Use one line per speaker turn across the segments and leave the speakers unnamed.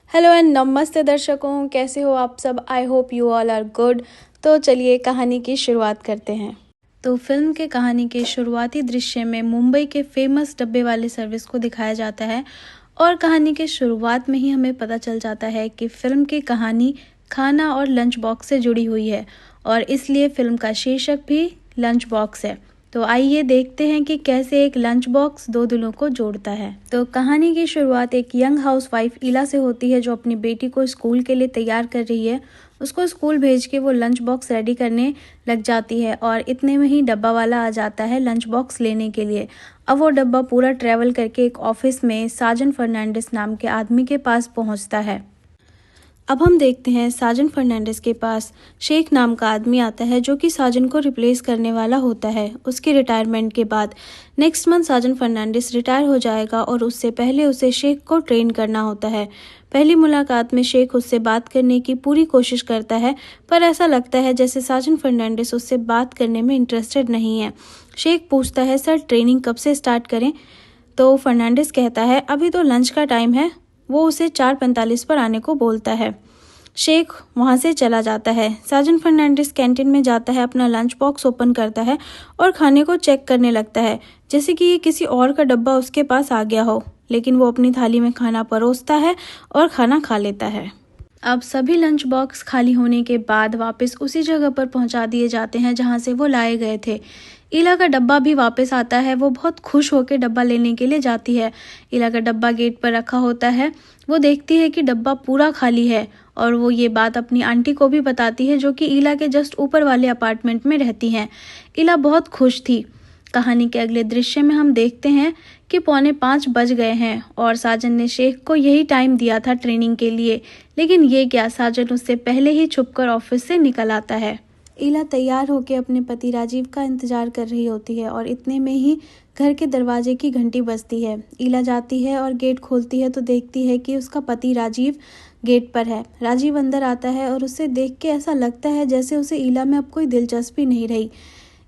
Hello and नमस्ते दर्शकों, कैसे हो आप सब। I hope you all are good. तो चलिए कहानी की शुरुआत करते हैं। तो फिल्म के कहानी के शुरुआती दृश्य में मुंबई के फेमस डब्बे वाले सर्विस को दिखाया जाता है और कहानी के शुरुआत में ही हमें पता चल जाता है कि फिल्म की कहानी खाना और लंच बॉक्स से जुड़ी हुई है और इसलिए फिल्म का शीर्षक भी लंच बॉक्स है। तो आइए देखते हैं कि कैसे एक लंच बॉक्स दो दिलों को जोड़ता है। तो कहानी की शुरुआत एक यंग हाउसवाइफ इला से होती है जो अपनी बेटी को स्कूल के लिए तैयार कर रही है। उसको स्कूल भेज के वो लंच बॉक्स रेडी करने लग जाती है और इतने में ही डब्बा वाला आ जाता है लंच बॉक्स लेने के लिए। अब वो डब्बा पूरा ट्रैवल करके एक ऑफिस में साजन फर्नांडिस नाम के आदमी के पास पहुंचता है। अब हम देखते हैं साजन फर्नांडिस के पास शेख नाम का आदमी आता है जो कि साजन को रिप्लेस करने वाला होता है उसके रिटायरमेंट के बाद। नेक्स्ट मंथ साजन फर्नांडिस रिटायर हो जाएगा और उससे पहले उसे शेख को ट्रेन करना होता है। पहली मुलाकात में शेख उससे बात करने की पूरी कोशिश करता है पर ऐसा लगता है जैसे साजन फर्नांडिस उससे बात करने में इंटरेस्टेड नहीं है। शेख पूछता है, सर ट्रेनिंग कब से स्टार्ट करें? तो फर्नांडिस कहता है अभी तो लंच का टाइम है। वो उसे 4:45 पर आने को बोलता है। शेख वहां से चला जाता है। साजन फर्नांडिस कैंटीन में जाता है, अपना लंच बॉक्स ओपन करता है और खाने को चेक करने लगता है जैसे कि ये किसी और का डब्बा उसके पास आ गया हो, लेकिन वो अपनी थाली में खाना परोसता है और खाना खा लेता है। अब सभी लंच बॉक्स खाली होने के बाद वापस उसी जगह पर पहुंचा दिए जाते हैं जहां से वो लाए गए थे। इला का डब्बा भी वापस आता है। वो बहुत खुश होकर डब्बा लेने के लिए जाती है। इला का डब्बा गेट पर रखा होता है। वो देखती है कि डब्बा पूरा खाली है और वो ये बात अपनी आंटी को भी बताती है जो कि इला के जस्ट ऊपर वाले अपार्टमेंट में रहती हैं। इला बहुत खुश थी। कहानी के अगले दृश्य में हम देखते हैं कि 4:45 बज गए हैं और साजन ने शेख को यही टाइम दिया था ट्रेनिंग के लिए, लेकिन ये क्या, साजन उससे पहले ही छुपकर ऑफिस से निकल आता है। इला तैयार होकर अपने पति राजीव का इंतजार कर रही होती है और इतने में ही घर के दरवाजे की घंटी बजती है। इला जाती है और गेट खोलती है तो देखती है कि उसका पति राजीव गेट पर है। राजीव अंदर आता है और उसे देख के ऐसा लगता है जैसे उसे इला में अब कोई दिलचस्पी नहीं रही।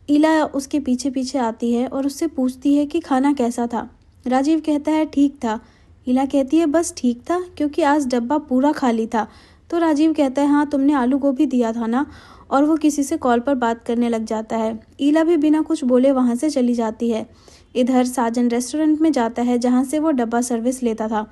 इला उसके पीछे पीछे आती है और उससे पूछती है कि खाना कैसा था। राजीव कहता है ठीक था। इला कहती है बस ठीक था, क्योंकि आज डब्बा पूरा खाली था। तो राजीव कहता है हाँ, तुमने आलू गोभी दिया था ना। और वो किसी से कॉल पर बात करने लग जाता है। इला भी बिना कुछ बोले वहाँ से चली जाती है। इधर साजन रेस्टोरेंट में जाता है जहाँ से वो डब्बा सर्विस लेता था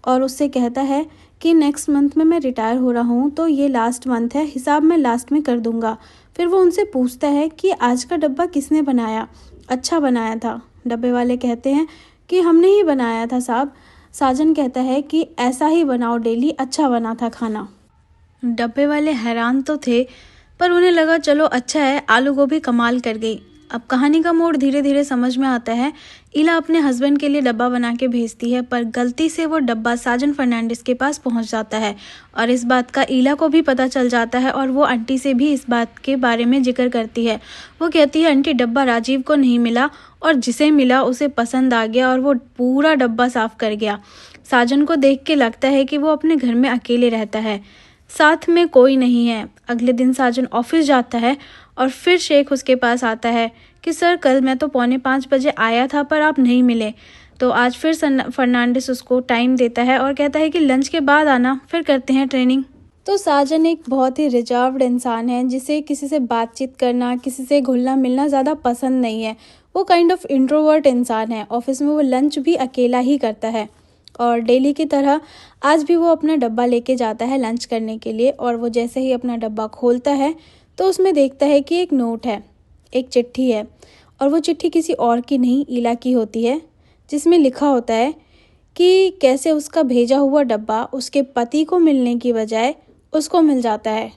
और उससे कहता है कि नेक्स्ट मंथ में मैं रिटायर हो रहा हूँ, तो ये लास्ट मंथ है, हिसाब मैं लास्ट में कर दूंगा। फिर वो उनसे पूछता है कि आज का डब्बा किसने बनाया? अच्छा बनाया था। डब्बे वाले कहते हैं कि हमने ही बनाया था साहब। साजन कहता है कि ऐसा ही बनाओ डेली, अच्छा बना था खाना। डब्बे वाले हैरान तो थे पर उन्हें लगा चलो अच्छा है, आलू गोभी कमाल कर गई। अब कहानी का मोड़ धीरे धीरे समझ में आता है। इला अपने हस्बैंड के लिए डब्बा बना के भेजती है पर गलती से वो डब्बा साजन फर्नांडिस के पास पहुंच जाता है और इस बात का इला को भी पता चल जाता है और वो आंटी से भी इस बात के बारे में जिक्र करती है। वो कहती है आंटी, डब्बा राजीव को नहीं मिला और जिसे मिला उसे पसंद आ गया और वो पूरा डब्बा साफ कर गया। साजन को देख के लगता है कि वो अपने घर में अकेले रहता है, साथ में कोई नहीं है। अगले दिन साजन ऑफिस जाता है और फिर शेख उसके पास आता है कि सर कल मैं तो 4:45 बजे आया था पर आप नहीं मिले। तो आज फिर फर्नांडिस उसको टाइम देता है और कहता है कि लंच के बाद आना, फिर करते हैं ट्रेनिंग। तो साजन एक बहुत ही रिजर्व्ड इंसान है जिसे किसी से बातचीत करना, किसी से घुलना मिलना ज़्यादा पसंद नहीं है। वो काइंड ऑफ इंट्रोवर्ट इंसान है। ऑफिस में वो लंच भी अकेला ही करता है और डेली की तरह आज भी वो अपना डब्बा लेके जाता है लंच करने के लिए। और वो जैसे ही अपना डब्बा खोलता है तो उसमें देखता है कि एक नोट है, एक चिट्ठी है और वो चिट्ठी किसी और की नहीं, इला की होती है, जिसमें लिखा होता है कि कैसे उसका भेजा हुआ डब्बा उसके पति को मिलने की बजाय उसको मिल जाता है।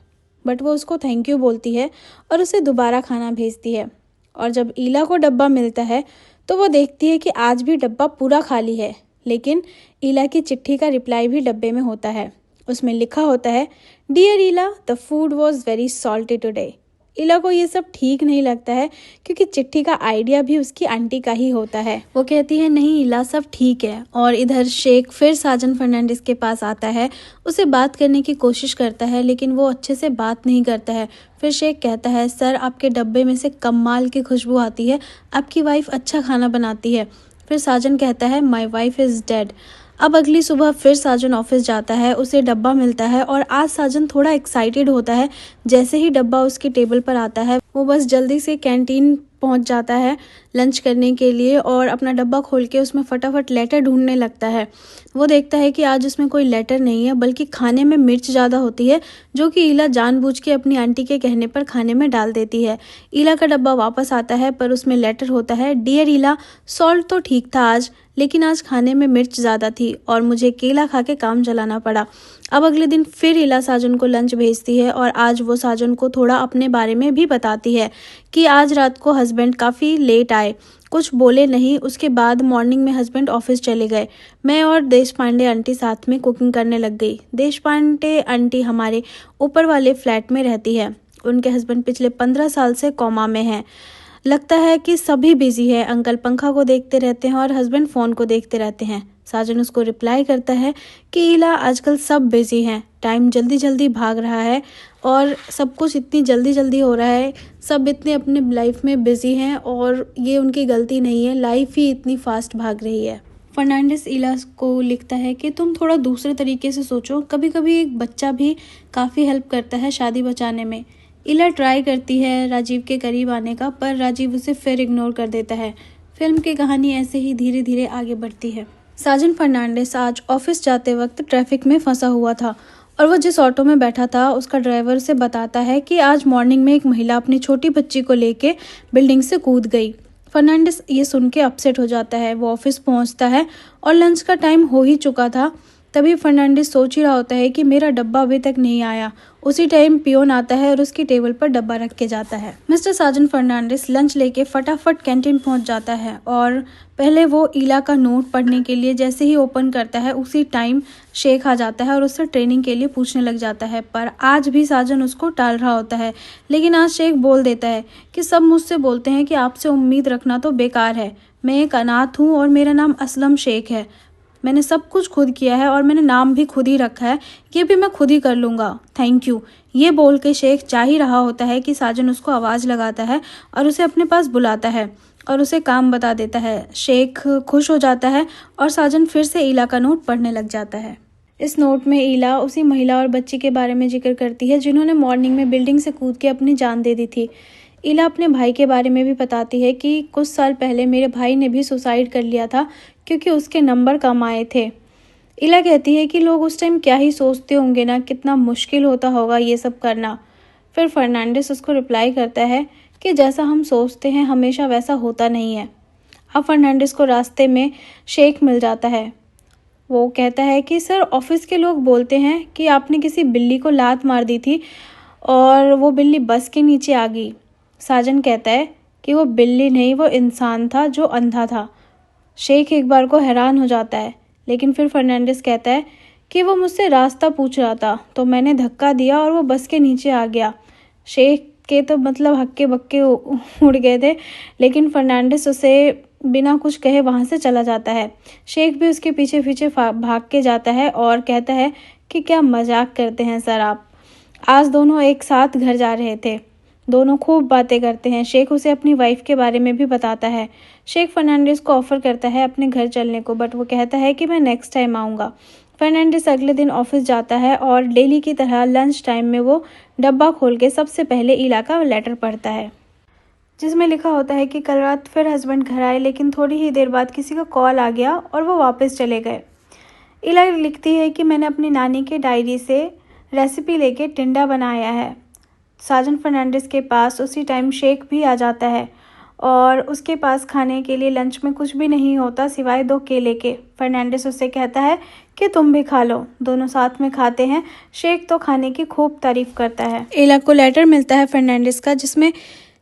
बट वो उसको थैंक यू बोलती है और उसे दोबारा खाना भेजती है। और जब इला को डब्बा मिलता है तो वो देखती है कि आज भी डब्बा पूरा खाली है, लेकिन इला की चिट्ठी का रिप्लाई भी डब्बे में होता है। उसमें लिखा होता है, डियर इला, the food was very salty today. इला को ये सब ठीक नहीं लगता है क्योंकि चिट्ठी का आइडिया भी उसकी आंटी का ही होता है। वो कहती है नहीं इला, सब ठीक है। और इधर शेख फिर साजन फर्नांडिस के पास आता है, उसे बात करने की कोशिश करता है लेकिन वो अच्छे से बात नहीं करता है। फिर शेख कहता है सर आपके डब्बे में से कमाल की खुशबू आती है, आपकी वाइफ अच्छा खाना बनाती है। फिर साजन कहता है माई वाइफ इज़ डेड। अब अगली सुबह फिर साजन ऑफिस जाता है, उसे डब्बा मिलता है और आज साजन थोड़ा एक्साइटेड होता है। जैसे ही डब्बा उसकी टेबल पर आता है वो बस जल्दी से कैंटीन पहुंच जाता है लंच करने के लिए और अपना डब्बा खोल के उसमें फटाफट लेटर ढूंढने लगता है। वो देखता है कि आज उसमें कोई लेटर नहीं है बल्कि खाने में मिर्च ज़्यादा होती है, जो कि ईला जानबूझ के अपनी आंटी के कहने पर खाने में डाल देती है। ईला का डब्बा वापस आता है पर उसमें लेटर होता है, डियर ईला, सॉल्ट तो ठीक था आज, लेकिन आज खाने में मिर्च ज़्यादा थी और मुझे केला खा के काम चलाना पड़ा। अब अगले दिन फिर ईला साजन को लंच भेजती है और आज वो साजन को थोड़ा अपने बारे में भी बताती है कि आज रात को हस्बैंड काफ़ी लेट आए, कुछ बोले नहीं। उसके बाद मॉर्निंग में हस्बैंड ऑफिस चले गए। मैं और देश पांडे आंटी साथ में कुकिंग करने लग गई। देश पांडे आंटी हमारे ऊपर वाले फ्लैट में रहती है। उनके हस्बैंड पिछले 15 साल से कोमा में हैं। लगता है कि सभी बिजी है। अंकल पंखा को देखते रहते हैं और हस्बैंड फ़ोन को देखते रहते हैं। साजन उसको रिप्लाई करता है कि ईला, आजकल सब बिजी हैं, टाइम जल्दी जल्दी भाग रहा है और सब कुछ इतनी जल्दी जल्दी हो रहा है, सब इतने अपने लाइफ में बिजी हैं और ये उनकी गलती नहीं है, लाइफ ही इतनी फास्ट भाग रही है। फर्नांडिस ईला को लिखता है कि तुम थोड़ा दूसरे तरीके से सोचो, कभी कभी एक बच्चा भी काफ़ी हेल्प करता है शादी बचाने में। ईला ट्राई करती है राजीव के करीब आने का, पर राजीव उसे फिर इग्नोर कर देता है। फिल्म की कहानी ऐसे ही धीरे धीरे आगे बढ़ती है। साजन फर्नांडिस आज ऑफिस जाते वक्त ट्रैफिक में फंसा हुआ था और वो जिस ऑटो में बैठा था उसका ड्राइवर से बताता है कि आज मॉर्निंग में एक महिला अपनी छोटी बच्ची को लेके बिल्डिंग से कूद गई। फर्नांडिस ये सुन के अपसेट हो जाता है। वो ऑफिस पहुंचता है और लंच का टाइम हो ही चुका था। तभी फर्नांडिस सोच ही रहा होता है कि मेरा डब्बा अभी तक नहीं आया। उसी टाइम पियोन आता है और उसकी टेबल पर डब्बा रख के जाता है। मिस्टर साजन फर्नांडिस लंच लेके फटाफट कैंटीन पहुंच जाता है और पहले वो ईला का नोट पढ़ने के लिए जैसे ही ओपन करता है उसी टाइम शेख आ जाता है और उससे ट्रेनिंग के लिए पूछने लग जाता है। पर आज भी साजन उसको टाल रहा होता है, लेकिन आज शेख बोल देता है कि सब मुझसे बोलते हैं कि आपसे उम्मीद रखना तो बेकार है। मैं एक अनाथ हूँ और मेरा नाम असलम शेख है। मैंने सब कुछ खुद किया है और मैंने नाम भी खुद ही रखा है, ये भी मैं खुद ही कर लूँगा, थैंक यू। ये बोल के शेख जा ही रहा होता है कि साजन उसको आवाज़ लगाता है और उसे अपने पास बुलाता है और उसे काम बता देता है। शेख खुश हो जाता है और साजन फिर से ईला का नोट पढ़ने लग जाता है। इस नोट में ईला उसी महिला और बच्ची के बारे में जिक्र करती है जिन्होंने मॉर्निंग में बिल्डिंग से कूद के अपनी जान दे दी थी। ईला अपने भाई के बारे में भी बताती है कि कुछ साल पहले मेरे भाई ने भी सुसाइड कर लिया था क्योंकि उसके नंबर कम आए थे। ईला कहती है कि लोग उस टाइम क्या ही सोचते होंगे ना, कितना मुश्किल होता होगा ये सब करना। फिर फर्नांडिस उसको रिप्लाई करता है कि जैसा हम सोचते हैं हमेशा वैसा होता नहीं है। अब फर्नांडिस को रास्ते में शेख मिल जाता है। वो कहता है कि सर, ऑफिस के लोग बोलते हैं कि आपने किसी बिल्ली को लात मार दी थी और वो बिल्ली बस के नीचे आ गई। साजन कहता है कि वो बिल्ली नहीं, वो इंसान था जो अंधा था। शेख एक बार को हैरान हो जाता है, लेकिन फिर फर्नांडिस कहता है कि वो मुझसे रास्ता पूछ रहा था तो मैंने धक्का दिया और वो बस के नीचे आ गया। शेख के तो मतलब हक्के बक्के उड़ गए थे, लेकिन फर्नांडिस उसे बिना कुछ कहे वहाँ से चला जाता है। शेख भी उसके पीछे पीछे भाग के जाता है और कहता है कि क्या मजाक करते हैं सर आप। आज दोनों एक साथ घर जा रहे थे। दोनों खूब बातें करते हैं। शेख उसे अपनी वाइफ के बारे में भी बताता है। शेख फर्नांडिस को ऑफर करता है अपने घर चलने को, बट वो कहता है कि मैं नेक्स्ट टाइम आऊँगा। फर्नांडिस अगले दिन ऑफिस जाता है और डेली की तरह लंच टाइम में वो डब्बा खोल के सबसे पहले ईला का लेटर पढ़ता है, जिसमें लिखा होता है कि कल रात फिर हस्बैंड घर आए, लेकिन थोड़ी ही देर बाद किसी का कॉल आ गया और वो वापस चले गए। ईला लिखती है कि मैंने अपनी नानी के डायरी से रेसिपी लेके टिंडा बनाया है। साजन फर्नांडिस के पास उसी टाइम शेख भी आ जाता है और उसके पास खाने के लिए लंच में कुछ भी नहीं होता सिवाय 2 केले के। फर्नांडिस उससे कहता है कि तुम भी खा लो। दोनों साथ में खाते हैं। शेख तो खाने की खूब तारीफ करता है। ईला को लेटर मिलता है फर्नांडिस का, जिसमें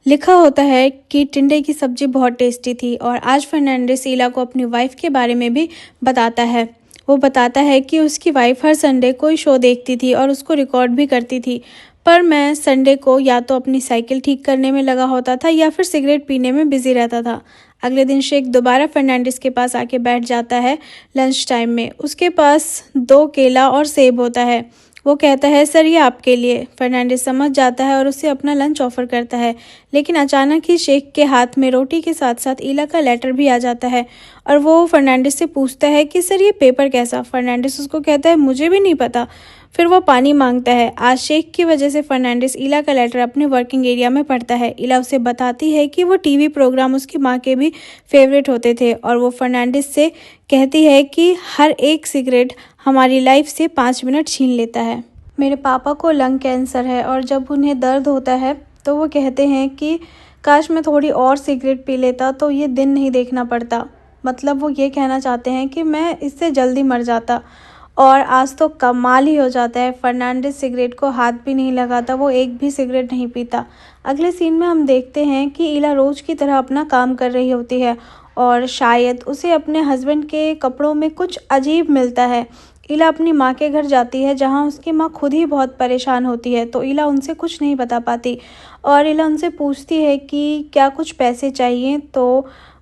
लिखा होता है कि टिंडे की सब्जी बहुत टेस्टी थी और आज फर्नांडिस ईला को अपनी वाइफ के बारे में भी बताता है। वो बताता है कि उसकी वाइफ हर संडे कोई शो देखती थी और उसको रिकॉर्ड भी करती थी, पर मैं संडे को या तो अपनी साइकिल ठीक करने में लगा होता था या फिर सिगरेट पीने में बिजी रहता था। अगले दिन शेख दोबारा फर्नांडिस के पास आके बैठ जाता है लंच टाइम में। उसके पास 2 केला और सेब होता है वो कहता है सर ये आपके लिए। फर्नांडिस समझ जाता है और उसे अपना लंच ऑफर करता है, लेकिन अचानक ही शेख के हाथ में रोटी के साथ साथ ईला का लेटर भी आ जाता है और वो फर्नांडिस से पूछता है कि सर ये पेपर कैसा। फर्नांडिस उसको कहता है मुझे भी नहीं पता। फिर वो पानी मांगता है। आज शेख की वजह से फर्नांडिस ईला का लेटर अपने वर्किंग एरिया में पढ़ता है। ईला उसे बताती है कि वो टीवी प्रोग्राम उसकी माँ के भी फेवरेट होते थे और वो फर्नांडिस से कहती है कि हर एक सिगरेट हमारी लाइफ से 5 मिनट छीन लेता है। मेरे पापा को लंग कैंसर है और जब उन्हें दर्द होता है तो वो कहते हैं कि काश मैं थोड़ी और सिगरेट पी लेता तो ये दिन नहीं देखना पड़ता। मतलब वो ये कहना चाहते हैं कि मैं इससे जल्दी मर जाता। और आज तो कमाल ही हो जाता है, फर्नांडिस सिगरेट को हाथ भी नहीं लगाता, वो एक भी सिगरेट नहीं पीता। अगले सीन में हम देखते हैं कि ईला रोज की तरह अपना काम कर रही होती है और शायद उसे अपने हस्बैंड के कपड़ों में कुछ अजीब मिलता है। ईला अपनी माँ के घर जाती है जहाँ उसकी माँ खुद ही बहुत परेशान होती है, तो ईला उनसे कुछ नहीं बता पाती और ईला उनसे पूछती है कि क्या कुछ पैसे चाहिए। तो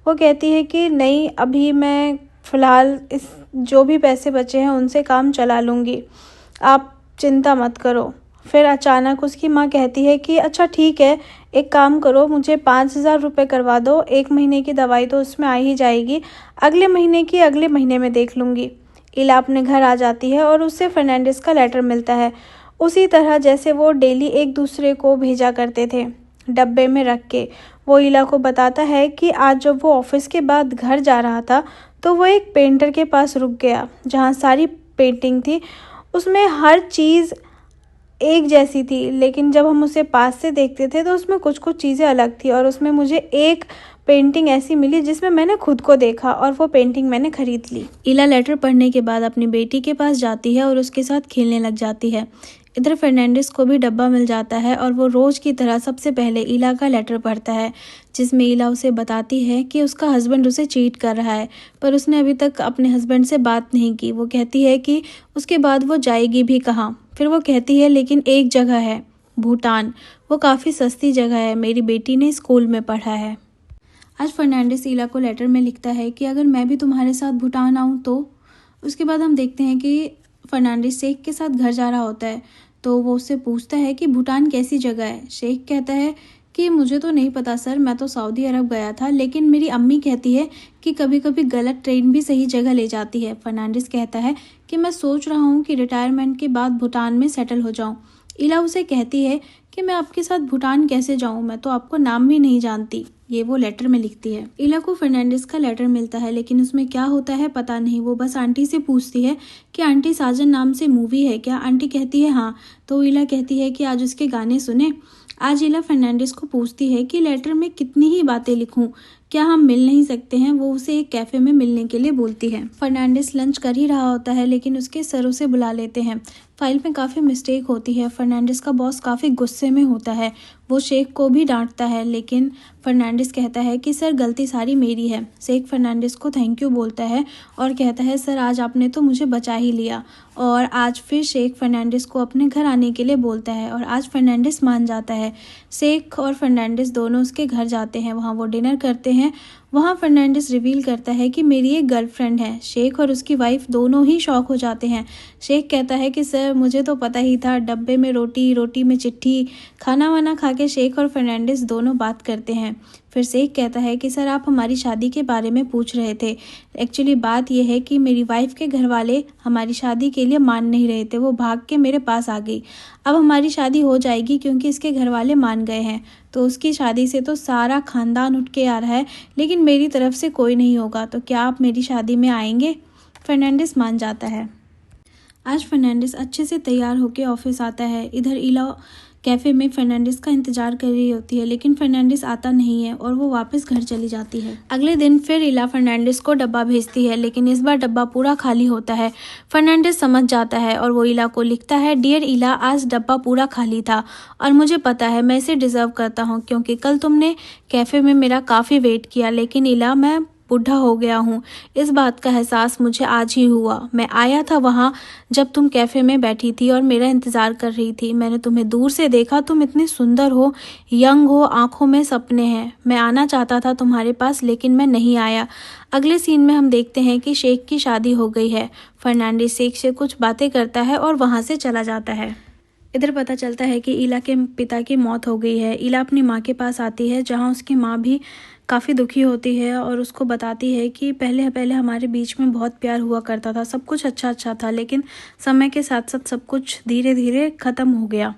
वो कहती है कि नहीं, अभी मैं फ़िलहाल इस जो भी पैसे बचे हैं उनसे काम चला लूँगी, आप चिंता मत करो। फिर अचानक उसकी माँ कहती है कि अच्छा ठीक है, एक काम करो, मुझे 5,000 रुपये करवा दो, 1 महीने की दवाई तो उसमें आ ही जाएगी, अगले महीने की अगले महीने में देख लूँगी। ईला अपने घर आ जाती है और उससे फर्नांडिस का लेटर मिलता है, उसी तरह जैसे वो डेली एक दूसरे को भेजा करते थे, डब्बे में रख के। वो ईला को बताता है कि आज जब वो ऑफिस के बाद घर जा रहा था तो वो एक पेंटर के पास रुक गया जहाँ सारी पेंटिंग थी, उसमें हर चीज़ एक जैसी थी, लेकिन जब हम उसे पास से देखते थे तो उसमें कुछ कुछ चीज़ें अलग थी और उसमें मुझे एक पेंटिंग ऐसी मिली जिसमें मैंने खुद को देखा और वो पेंटिंग मैंने खरीद ली। ईला लेटर पढ़ने के बाद अपनी बेटी के पास जाती है और उसके साथ खेलने लग जाती है। इधर फर्नांडिस को भी डब्बा मिल जाता है और वो रोज़ की तरह सबसे पहले ईला का लेटर पढ़ता है, जिसमें ईला उसे बताती है कि उसका हस्बैंड उसे चीट कर रहा है, पर उसने अभी तक अपने हस्बैंड से बात नहीं की। वो कहती है कि उसके बाद वो जाएगी भी कहाँ। फिर वो कहती है लेकिन एक जगह है, भूटान, वो काफ़ी सस्ती जगह है, मेरी बेटी ने स्कूल में पढ़ा है। आज फर्नांडिस ईला को लेटर में लिखता है कि अगर मैं भी तुम्हारे साथ भूटान आऊँ तो। उसके बाद हम देखते हैं कि फर्नांडिस शेख के साथ घर जा रहा होता है, तो वो उससे पूछता है कि भूटान कैसी जगह है। शेख कहता है कि मुझे तो नहीं पता सर, मैं तो सऊदी अरब गया था, लेकिन मेरी अम्मी कहती है कि कभी कभी गलत ट्रेन भी सही जगह ले जाती है। फर्नांडिस कहता है कि मैं सोच रहा हूँ कि रिटायरमेंट के बाद भूटान में सेटल हो जाऊँ। ईला उसे कहती है कि मैं आपके साथ भूटान कैसे जाऊँ, मैं तो आपको नाम भी नहीं जानती। ये वो लेटर में लिखती है। ईला को फर्नांडिस का लेटर मिलता है, लेकिन उसमें क्या होता है पता नहीं। वो बस आंटी से पूछती है कि आंटी साजन नाम से मूवी है क्या। आंटी कहती है हाँ। तो ईला कहती है कि आज उसके गाने सुने। आज ईला फर्नांडिस को पूछती है कि लेटर में कितनी ही बातें लिखूं, क्या हम मिल नहीं सकते हैं। वो उसे एक कैफे में मिलने के लिए बोलती है। फर्नांडिस लंच कर ही रहा होता है, लेकिन उसके सर उसे बुला लेते हैं। फाइल में काफ़ी मिस्टेक होती है। फर्नांडिस का बॉस काफ़ी गुस्से में होता है, वो शेख को भी डांटता है, लेकिन फर्नांडिस कहता है कि सर गलती सारी मेरी है। शेख फर्नांडिस को थैंक यू बोलता है और कहता है सर आज आपने तो मुझे बचा ही लिया। और आज फिर शेख फर्नांडिस को अपने घर आने के लिए बोलता है और आज फर्नांडिस मान जाता है। शेख और फर्नांडिस दोनों उसके घर जाते हैं, वहाँ वो डिनर करते हैं। वहाँ फर्नांडिस रिवील करता है कि मेरी एक गर्लफ्रेंड है। शेख और उसकी वाइफ दोनों ही शॉक हो जाते हैं। शेख कहता है कि सर मुझे तो पता ही था, डब्बे में रोटी, रोटी में चिट्ठी। खाना वाना खा के शेख और फर्नांडिस दोनों बात करते हैं। फिर शेख कहता है कि सर आप हमारी शादी के बारे में पूछ रहे थे। एक्चुअली बात यह है कि मेरी वाइफ के घर वाले हमारी शादी के लिए मान नहीं रहे थे, वो भाग के मेरे पास आ गई। अब हमारी शादी हो जाएगी क्योंकि इसके घर वाले मान गए हैं। तो उसकी शादी से तो सारा खानदान उठ के आ रहा है, लेकिन मेरी तरफ से कोई नहीं होगा, तो क्या आप मेरी शादी में आएंगे। फर्नांडिस मान जाता है। आज फर्नांडिस अच्छे से तैयार होकर ऑफिस आता है। इधर ईला कैफ़े में फर्नांडिस का इंतजार कर रही होती है, लेकिन फर्नांडिस आता नहीं है और वो वापस घर चली जाती है। अगले दिन फिर ईला फर्नांडिस को डब्बा भेजती है, लेकिन इस बार डब्बा पूरा खाली होता है। फर्नांडिस समझ जाता है और वो ईला को लिखता है, डियर ईला, आज डब्बा पूरा खाली था और मुझे पता है मैं इसे डिज़र्व करता हूँ, क्योंकि कल तुमने कैफ़े में मेरा काफ़ी वेट किया। लेकिन ईला, मैं बूढ़ा हो गया हूँ। इस बात का एहसास मुझे आज ही हुआ। मैं आया था वहाँ जब तुम कैफ़े में बैठी थी और मेरा इंतज़ार कर रही थी। मैंने तुम्हें दूर से देखा, तुम इतनी सुंदर हो, यंग हो, आँखों में सपने हैं। मैं आना चाहता था तुम्हारे पास, लेकिन मैं नहीं आया। अगले सीन में हम देखते हैं कि शेख की शादी हो गई है। फर्नांडिस शेख से कुछ बातें करता है और वहाँ से चला जाता है। इधर पता चलता है कि इला के पिता की मौत हो गई है। इला अपनी माँ के पास आती है, जहाँ उसकी माँ भी काफ़ी दुखी होती है और उसको बताती है कि पहले पहले हमारे बीच में बहुत प्यार हुआ करता था, सब कुछ अच्छा था, लेकिन समय के साथ साथ सब कुछ धीरे धीरे ख़त्म हो गया।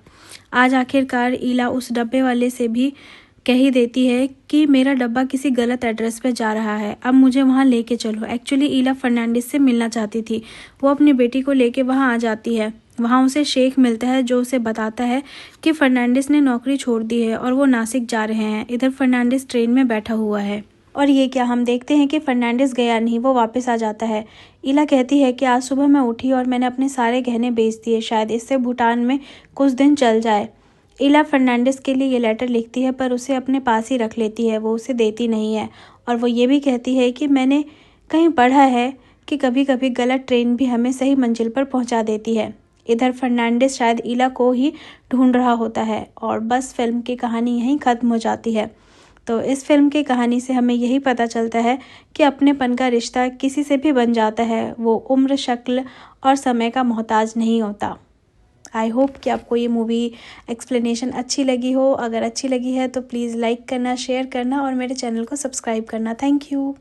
आज आखिरकार इला उस डब्बे वाले से भी कह ही देती है कि मेरा डब्बा किसी गलत एड्रेस पे जा रहा है, अब मुझे वहाँ लेके चलो। एक्चुअली इला फर्नांडिस से मिलना चाहती थी। वो अपनी बेटी को लेके वहाँ आ जाती है। वहाँ उसे शेख मिलता है, जो उसे बताता है कि फर्नांडिस ने नौकरी छोड़ दी है और वो नासिक जा रहे हैं। इधर फर्नांडिस ट्रेन में बैठा हुआ है और ये क्या, हम देखते हैं कि फर्नांडिस गया नहीं, वो वापस आ जाता है। इला कहती है कि आज सुबह मैं उठी और मैंने अपने सारे गहने बेच दिए, शायद इससे भूटान में कुछ दिन चल जाए। इला फर्नांडिस के लिए ये लेटर लिखती है, पर उसे अपने पास ही रख लेती है, वो उसे देती नहीं है। और वो ये भी कहती है कि मैंने कहीं पढ़ा है कि कभी कभी गलत ट्रेन भी हमें सही मंजिल पर पहुंचा देती है। इधर फर्नांडिस शायद इला को ही ढूंढ रहा होता है और बस फिल्म की कहानी यहीं ख़त्म हो जाती है। तो इस फिल्म की कहानी से हमें यही पता चलता है कि अपनेपन का रिश्ता किसी से भी बन जाता है, वो उम्र, शक्ल और समय का मोहताज नहीं होता। आई होप कि आपको ये मूवी एक्सप्लेनेशन अच्छी लगी हो। अगर अच्छी लगी है तो प्लीज़ लाइक करना, शेयर करना और मेरे चैनल को सब्सक्राइब करना। Thank you.